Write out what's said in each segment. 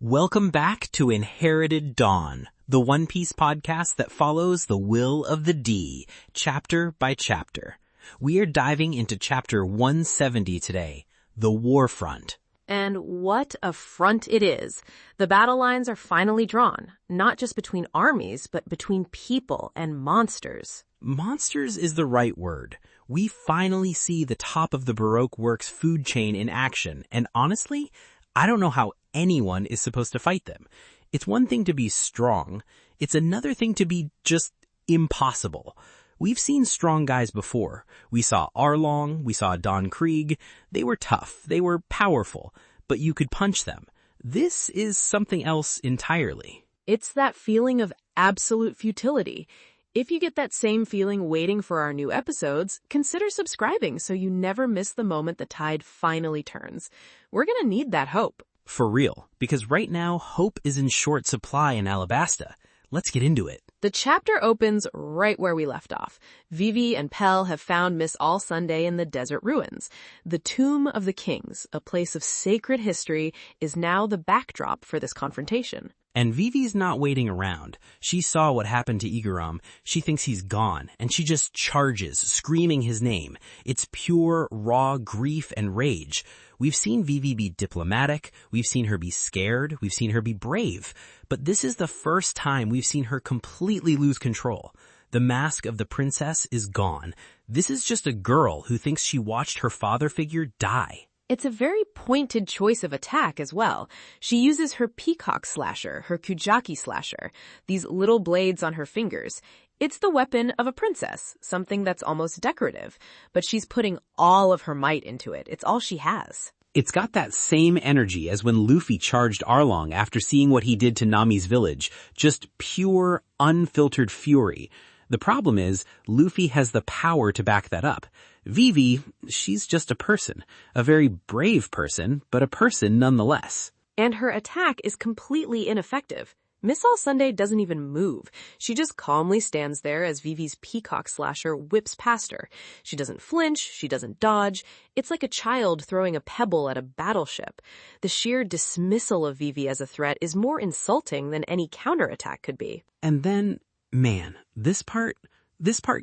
Welcome back to Inherited Dawn, the One Piece podcast that follows the will of the D, chapter by chapter. We are diving into chapter 170 today, the War Front. And what a front it is. The battle lines are finally drawn, not just between armies, but between people and monsters. Monsters is the right word. We finally see the top of the Baroque Works food chain in action, and honestly, I don't know how anyone is supposed to fight them. It's one thing to be strong. It's another thing to be just impossible. We've seen strong guys before. We saw Arlong, we saw Don Krieg. They were tough, they were powerful, but you could punch them. This is something else entirely. It's that feeling of absolute futility. If you get that same feeling waiting for our new episodes, consider subscribing so you never miss the moment the tide finally turns. We're gonna need that hope. For real, because right now, hope is in short supply in Alabasta. Let's get into it. The chapter opens right where we left off. Vivi and Pell have found Miss All Sunday in the desert ruins. The Tomb of the Kings, a place of sacred history, is now the backdrop for this confrontation. And Vivi's not waiting around. She saw what happened to Igaram. She thinks he's gone, and she just charges, screaming his name. It's pure, raw grief and rage. We've seen Vivi be diplomatic, we've seen her be scared, we've seen her be brave. But this is the first time we've seen her completely lose control. The mask of the princess is gone. This is just a girl who thinks she watched her father figure die. It's a very pointed choice of attack as well. She uses her peacock slasher, her kujaki slasher, these little blades on her fingers. It's the weapon of a princess, something that's almost decorative, but she's putting all of her might into it. It's all she has. It's got that same energy as when Luffy charged Arlong after seeing what he did to Nami's village. Just pure, unfiltered fury. The problem is, Luffy has the power to back that up. Vivi, she's just a person. A very brave person, but a person nonetheless. And her attack is completely ineffective. Miss All Sunday doesn't even move. She just calmly stands there as Vivi's peacock slasher whips past her. She doesn't flinch, she doesn't dodge. It's like a child throwing a pebble at a battleship. The sheer dismissal of Vivi as a threat is more insulting than any counterattack could be. And then, man, this part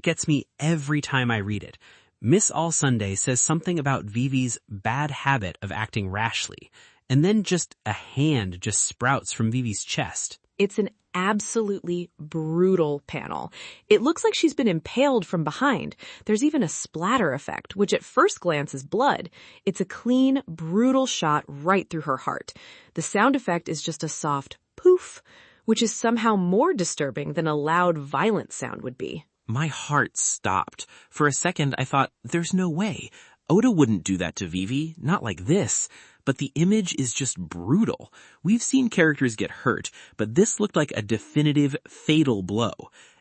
gets me every time I read it. Miss All Sunday says something about Vivi's bad habit of acting rashly, and then just a hand just sprouts from Vivi's chest. It's an absolutely brutal panel. It looks like she's been impaled from behind. There's even a splatter effect, which at first glance is blood. It's a clean, brutal shot right through her heart. The sound effect is just a soft poof, which is somehow more disturbing than a loud, violent sound would be. My heart stopped. For a second, I thought, there's no way. Oda wouldn't do that to Vivi, not like this. But the image is just brutal. We've seen characters get hurt, but this looked like a definitive, fatal blow.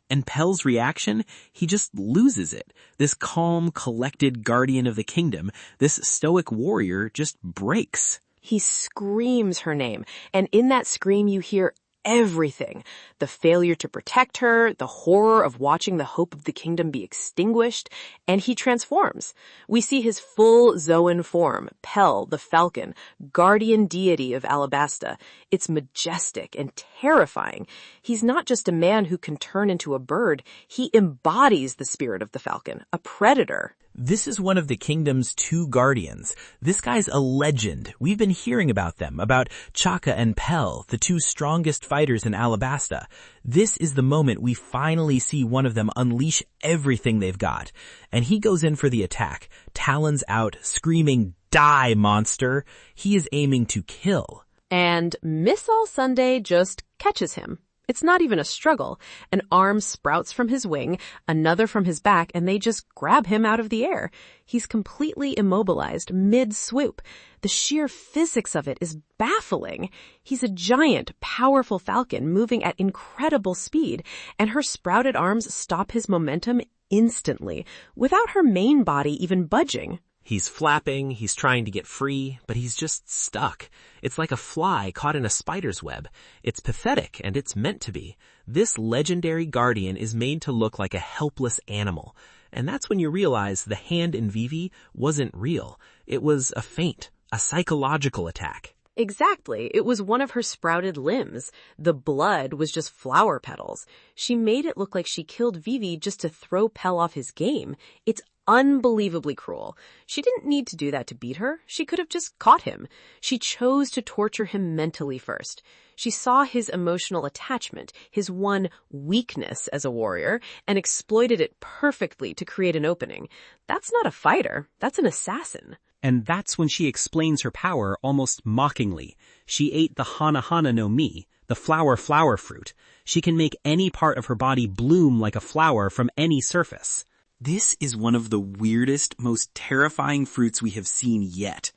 And Pell's reaction, he just loses it. This calm, collected guardian of the kingdom, this stoic warrior just breaks. He screams her name, and in that scream you hear everything. The failure to protect her, the horror of watching the hope of the kingdom be extinguished, and he transforms. We see his full Zoan form, Pell, the Falcon, guardian deity of Alabasta. It's majestic and terrifying. He's not just a man who can turn into a bird. He embodies the spirit of the Falcon, a predator. This is one of the kingdom's two guardians. This guy's a legend. We've been hearing about them, about Chaka and Pell, the two strongest fighters in Alabasta. This is the moment we finally see one of them unleash everything they've got. And he goes in for the attack, talons out, screaming, "Die, monster!" He is aiming to kill. And Miss All Sunday just catches him. It's not even a struggle. An arm sprouts from his wing, another from his back, and they just grab him out of the air. He's completely immobilized mid-swoop. The sheer physics of it is baffling. He's a giant, powerful falcon moving at incredible speed, and her sprouted arms stop his momentum instantly, without her main body even budging. He's flapping, he's trying to get free, but he's just stuck. It's like a fly caught in a spider's web. It's pathetic, and it's meant to be. This legendary guardian is made to look like a helpless animal. And that's when you realize the hand in Vivi wasn't real. It was a feint, a psychological attack. Exactly. It was one of her sprouted limbs. The blood was just flower petals. She made it look like she killed Vivi just to throw Pell off his game. It's unbelievably cruel. She didn't need to do that to beat her. She could have just caught him. She chose to torture him mentally first. She saw his emotional attachment, his one weakness as a warrior, and exploited it perfectly to create an opening. That's not a fighter. That's an assassin. And that's when she explains her power almost mockingly. She ate the Hana Hana no Mi, the flower fruit. She can make any part of her body bloom like a flower from any surface. This is one of the weirdest, most terrifying fruits we have seen yet.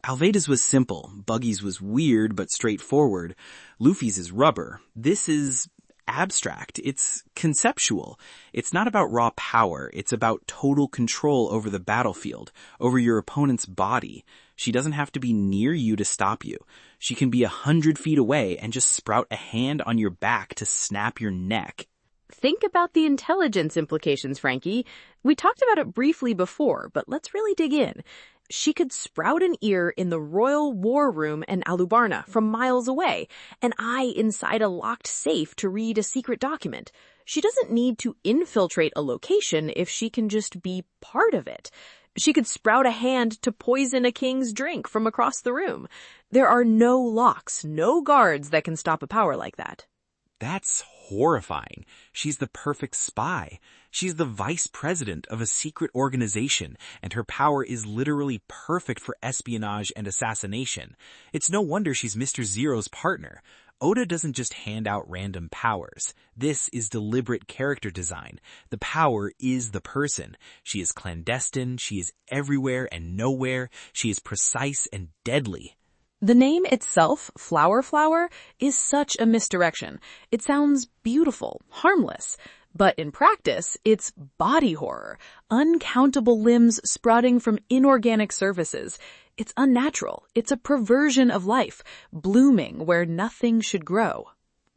Alveida's was simple, Buggy's was weird but straightforward, Luffy's is rubber. This is abstract. It's conceptual. It's not about raw power. It's about total control over the battlefield, over your opponent's body. She doesn't have to be near you to stop you. She can be 100 feet away and just sprout a hand on your back to snap your neck. Think about the intelligence implications, Franky. We talked about it briefly before, but let's really dig in. She could sprout an ear in the Royal War Room in Alubarna from miles away, an eye inside a locked safe to read a secret document. She doesn't need to infiltrate a location if she can just be part of it. She could sprout a hand to poison a king's drink from across the room. There are no locks, no guards that can stop a power like that. That's horrifying. She's the perfect spy. She's the vice president of a secret organization, and her power is literally perfect for espionage and assassination. It's no wonder she's Mr. Zero's partner. Oda doesn't just hand out random powers. This is deliberate character design. The power is the person. She is clandestine, she is everywhere and nowhere, she is precise and deadly. The name itself, Flower, is such a misdirection. It sounds beautiful, harmless. But in practice, it's body horror. Uncountable limbs sprouting from inorganic surfaces. It's unnatural. It's a perversion of life, blooming where nothing should grow.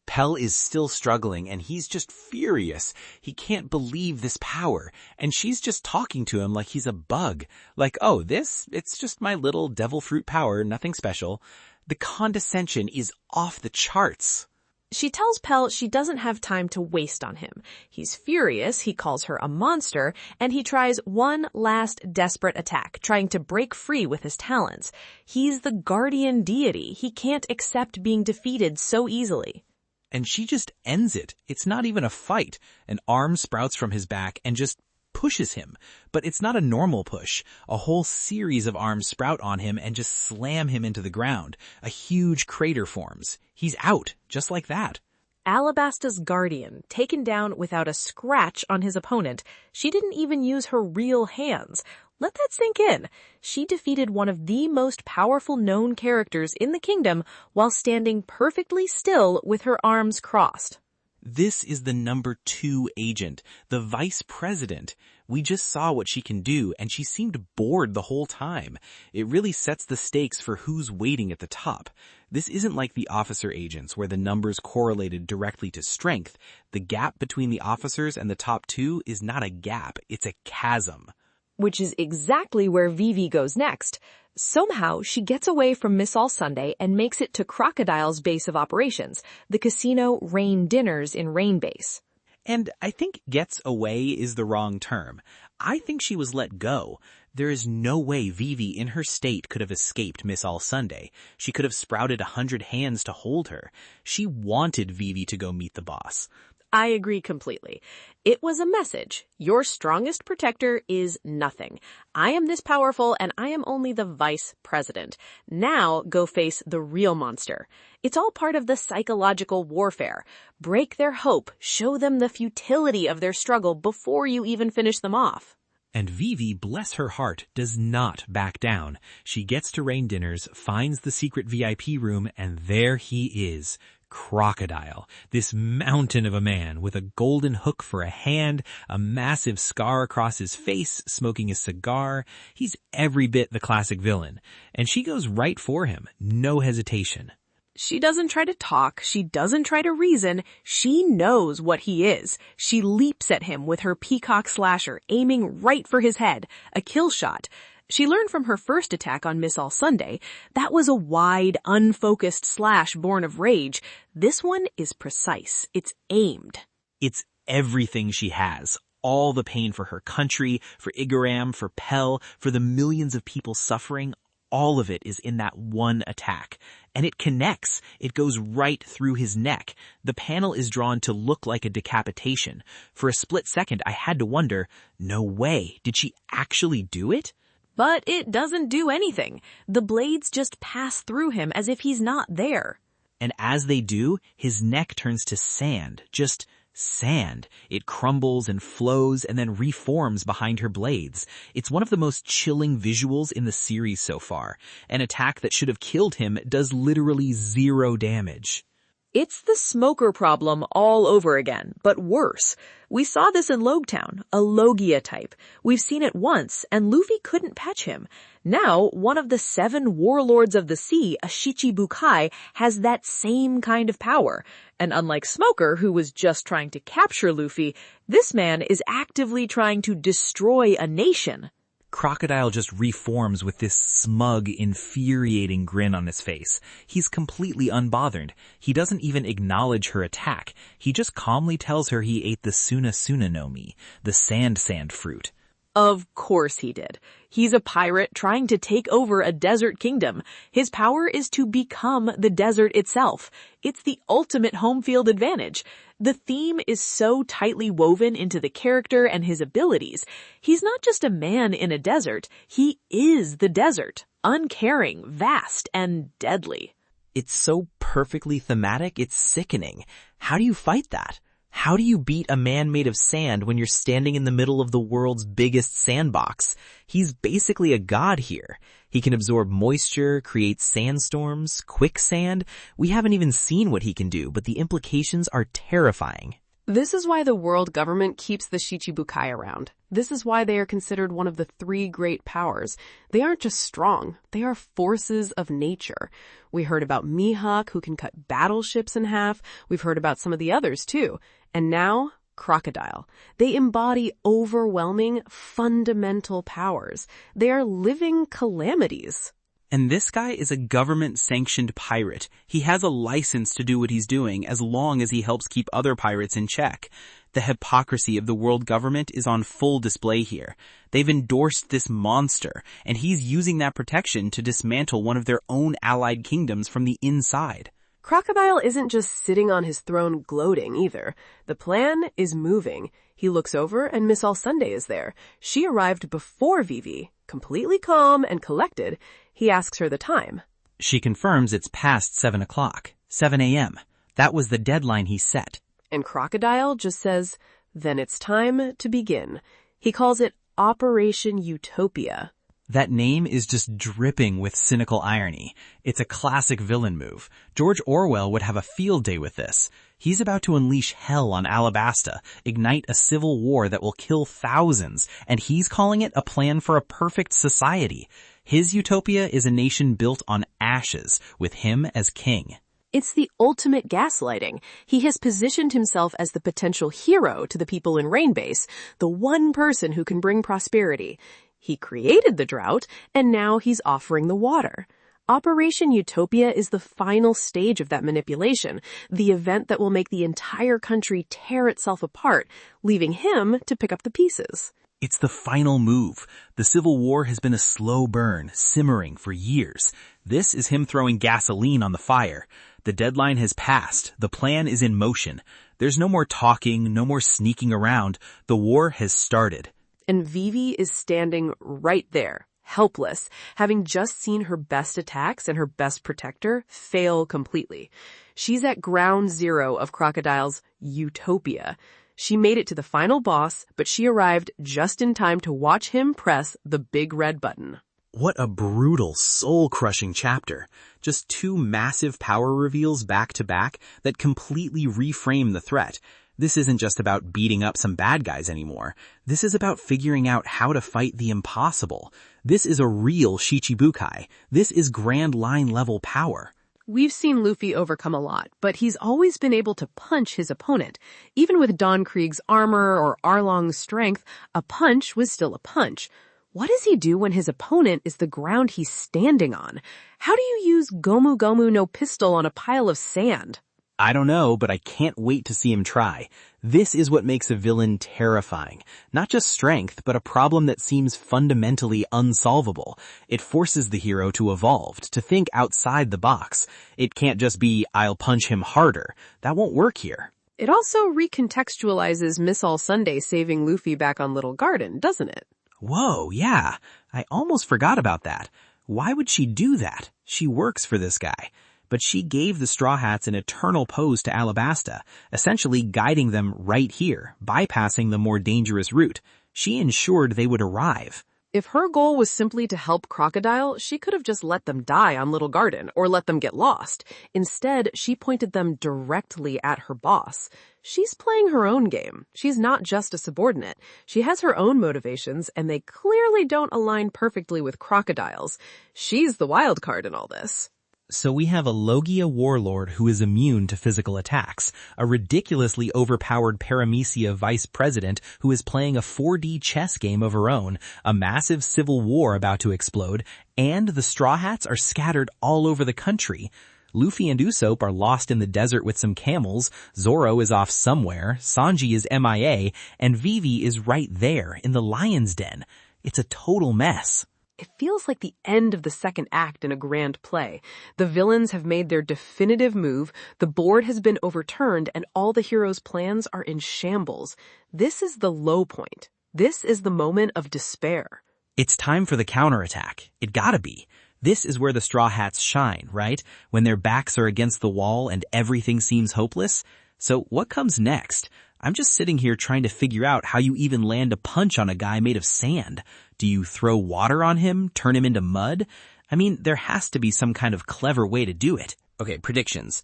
Pell is still struggling, and he's just furious. He can't believe this power, and she's just talking to him like he's a bug. Like, oh, it's just my little devil fruit power, nothing special. The condescension is off the charts. She tells Pell she doesn't have time to waste on him. He's furious, he calls her a monster, and he tries one last desperate attack, trying to break free with his talons. He's the guardian deity. He can't accept being defeated so easily. And she just ends it. It's not even a fight. An arm sprouts from his back and just pushes him. But it's not a normal push. A whole series of arms sprout on him and just slam him into the ground. A huge crater forms. He's out, just like that. Alabasta's guardian, taken down without a scratch on his opponent. She didn't even use her real hands. Let that sink in. She defeated one of the most powerful known characters in the kingdom while standing perfectly still with her arms crossed. This is the number 2 agent, the vice president. We just saw what she can do, and she seemed bored the whole time. It really sets the stakes for who's waiting at the top. This isn't like the officer agents where the numbers correlated directly to strength. The gap between the officers and the top 2 is not a gap, it's a chasm. Which is exactly where Vivi goes next. Somehow, she gets away from Miss All Sunday and makes it to Crocodile's base of operations, the casino Rain Dinners in Rain Base. And I think gets away is the wrong term. I think she was let go. There is no way Vivi in her state could have escaped Miss All Sunday. She could have sprouted 100 hands to hold her. She wanted Vivi to go meet the boss. I agree completely. It was a message. Your strongest protector is nothing. I am this powerful and I am only the vice president. Now go face the real monster. It's all part of the psychological warfare. Break their hope. Show them the futility of their struggle before you even finish them off. And Vivi, bless her heart, does not back down. She gets to Rain Dinners, finds the secret VIP room, and there he is. Crocodile, this mountain of a man with a golden hook for a hand, a massive scar across his face, smoking a cigar. He's every bit the classic villain. And she goes right for him, no hesitation. She doesn't try to talk. She doesn't try to reason. She knows what he is. She leaps at him with her peacock slasher, aiming right for his head. A kill shot. She learned from her first attack on Miss All Sunday. That was a wide, unfocused slash born of rage. This one is precise. It's aimed. It's everything she has. All the pain for her country, for Igaram, for Pell, for the millions of people suffering. All of it is in that one attack. And it connects. It goes right through his neck. The panel is drawn to look like a decapitation. For a split second, I had to wonder, no way, did she actually do it? But it doesn't do anything. The blades just pass through him as if he's not there. And as they do, his neck turns to sand. Just sand. It crumbles and flows and then reforms behind her blades. It's one of the most chilling visuals in the series so far. An attack that should have killed him does literally 0 damage. It's the smoker problem all over again, but worse. We saw this in Logetown, a Logia type. We've seen it once, and Luffy couldn't patch him. Now, one of the 7 warlords of the sea, a Shichibukai, has that same kind of power. And unlike Smoker, who was just trying to capture Luffy, this man is actively trying to destroy a nation. Crocodile just reforms with this smug, infuriating grin on his face. He's completely unbothered. He doesn't even acknowledge her attack. He just calmly tells her he ate the Suna Suna no Mi, the sand fruit. Of course he did. He's a pirate trying to take over a desert kingdom. His power is to become the desert itself. It's the ultimate home field advantage. The theme is so tightly woven into the character and his abilities. He's not just a man in a desert. He is the desert. Uncaring, vast, and deadly. It's so perfectly thematic, it's sickening. How do you fight that? How do you beat a man made of sand when you're standing in the middle of the world's biggest sandbox? He's basically a god here. He can absorb moisture, create sandstorms, quicksand. We haven't even seen what he can do, but the implications are terrifying. This is why the world government keeps the Shichibukai around. This is why they are considered one of the 3 great powers. They aren't just strong, they are forces of nature. We heard about Mihawk, who can cut battleships in half. We've heard about some of the others too. And now, Crocodile. They embody overwhelming, fundamental powers. They are living calamities. And this guy is a government-sanctioned pirate. He has a license to do what he's doing as long as he helps keep other pirates in check. The hypocrisy of the world government is on full display here. They've endorsed this monster, and he's using that protection to dismantle one of their own allied kingdoms from the inside. Crocodile isn't just sitting on his throne gloating either. The plan is moving. He looks over and Miss All Sunday is there. She arrived before Vivi, completely calm and collected. He asks her the time. She confirms it's past 7 o'clock, 7 a.m. That was the deadline he set. And Crocodile just says, then it's time to begin. He calls it Operation Utopia. That name is just dripping with cynical irony. It's a classic villain move. George Orwell would have a field day with this. He's about to unleash hell on Alabasta, ignite a civil war that will kill thousands, and he's calling it a plan for a perfect society. His utopia is a nation built on ashes, with him as king. It's the ultimate gaslighting. He has positioned himself as the potential hero to the people in Rainbase, the one person who can bring prosperity. He created the drought, and now he's offering the water. Operation Utopia is the final stage of that manipulation, the event that will make the entire country tear itself apart, leaving him to pick up the pieces. It's the final move. The Civil War has been a slow burn, simmering for years. This is him throwing gasoline on the fire. The deadline has passed. The plan is in motion. There's no more talking, no more sneaking around. The war has started. And Vivi is standing right there, helpless, having just seen her best attacks and her best protector fail completely. She's at ground zero of Crocodile's Utopia. She made it to the final boss, but she arrived just in time to watch him press the big red button. What a brutal, soul-crushing chapter. Just 2 massive power reveals back to back that completely reframe the threat. This isn't just about beating up some bad guys anymore. This is about figuring out how to fight the impossible. This is a real Shichibukai. This is Grand Line level power. We've seen Luffy overcome a lot, but he's always been able to punch his opponent. Even with Don Krieg's armor or Arlong's strength, a punch was still a punch. What does he do when his opponent is the ground he's standing on? How do you use Gomu Gomu no pistol on a pile of sand? I don't know, but I can't wait to see him try. This is what makes a villain terrifying. Not just strength, but a problem that seems fundamentally unsolvable. It forces the hero to evolve, to think outside the box. It can't just be, I'll punch him harder. That won't work here. It also recontextualizes Miss All Sunday saving Luffy back on Little Garden, doesn't it? Whoa, yeah. I almost forgot about that. Why would she do that? She works for this guy. But she gave the Straw Hats an eternal pose to Alabasta, essentially guiding them right here, bypassing the more dangerous route. She ensured they would arrive. If her goal was simply to help Crocodile, she could have just let them die on Little Garden or let them get lost. Instead, she pointed them directly at her boss. She's playing her own game. She's not just a subordinate. She has her own motivations, and they clearly don't align perfectly with Crocodile's. She's the wild card in all this. So we have a Logia warlord who is immune to physical attacks, a ridiculously overpowered Paramecia vice president who is playing a 4D chess game of her own, a massive civil war about to explode, and the Straw Hats are scattered all over the country. Luffy and Usopp are lost in the desert with some camels, Zoro is off somewhere, Sanji is MIA, and Vivi is right there in the lion's den. It's a total mess. It feels like the end of the second act in a grand play. The villains have made their definitive move, the board has been overturned, and all the heroes' plans are in shambles. This is the low point. This is the moment of despair. It's time for the counterattack. It gotta be. This is where the Straw Hats shine, right? When their backs are against the wall and everything seems hopeless. So what comes next? I'm just sitting here trying to figure out how you even land a punch on a guy made of sand. Do you throw water on him? Turn him into mud? I mean, there has to be some kind of clever way to do it. Okay, predictions.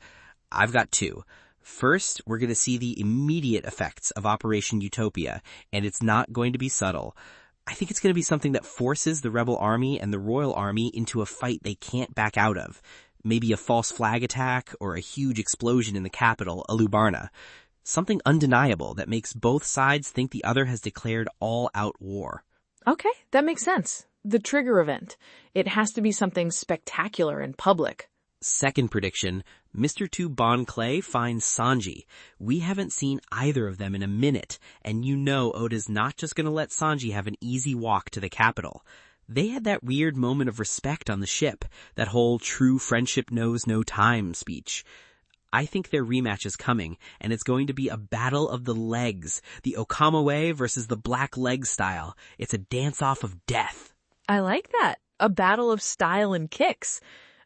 I've got two. First, we're going to see the immediate effects of Operation Utopia, and it's not going to be subtle. I think it's going to be something that forces the rebel army and the royal army into a fight they can't back out of. Maybe a false flag attack or a huge explosion in the capital, Alubarna. Something undeniable that makes both sides think the other has declared all-out war. Okay, that makes sense. The trigger event. It has to be something spectacular and public. Second prediction, Mr. 2 Bon Clay finds Sanji. We haven't seen either of them in a minute, and you know Oda's not just going to let Sanji have an easy walk to the capital. They had that weird moment of respect on the ship, that whole true friendship knows no time speech. I think their rematch is coming, and it's going to be a battle of the legs, the Okama way versus the black leg style. It's a dance-off of death. I like that. A battle of style and kicks.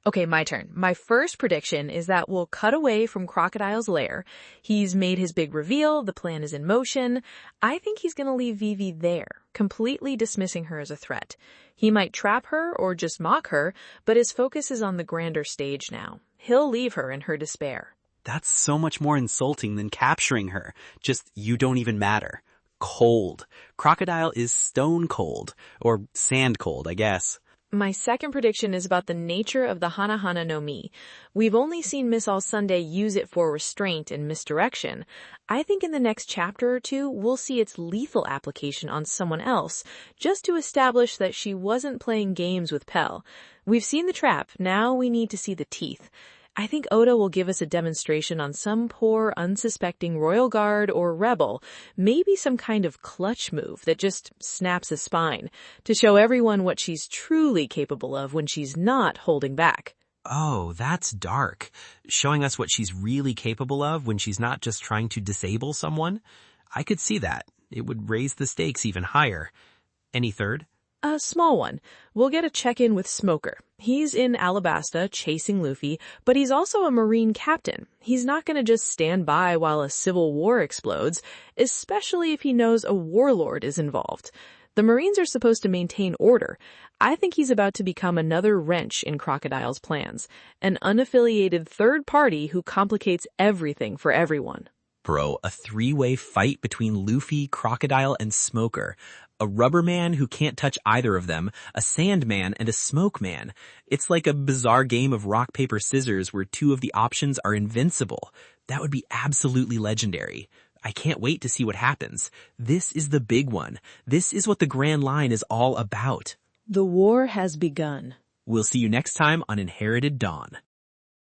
Okay, my turn. My first prediction is that we'll cut away from Crocodile's lair. He's made his big reveal. The plan is in motion. I think he's going to leave Vivi there, completely dismissing her as a threat. He might trap her or just mock her, but his focus is on the grander stage now. He'll leave her in her despair. That's so much more insulting than capturing her. Just, you don't even matter. Cold. Crocodile is stone cold. Or sand cold, I guess. My second prediction is about the nature of the Hana Hana no Mi. We've only seen Miss All Sunday use it for restraint and misdirection. I think in the next chapter or two, we'll see its lethal application on someone else, just to establish that she wasn't playing games with Pell. We've seen the trap, now we need to see the teeth. I think Oda will give us a demonstration on some poor, unsuspecting royal guard or rebel, maybe some kind of clutch move that just snaps a spine, to show everyone what she's truly capable of when she's not holding back. Oh, that's dark. Showing us what she's really capable of when she's not just trying to disable someone? I could see that. It would raise the stakes even higher. Any third? A small one. We'll get a check-in with Smoker. He's in Alabasta chasing Luffy, but he's also a Marine captain. He's not going to just stand by while a civil war explodes, especially if he knows a warlord is involved. The Marines are supposed to maintain order. I think he's about to become another wrench in Crocodile's plans, an unaffiliated third party who complicates everything for everyone. Bro, a three-way fight between Luffy, Crocodile, and Smoker. A rubber man who can't touch either of them, a sand man, and a smoke man. It's like a bizarre game of rock, paper, scissors where two of the options are invincible. That would be absolutely legendary. I can't wait to see what happens. This is the big one. This is what the Grand Line is all about. The war has begun. We'll see you next time on Inherited Dawn.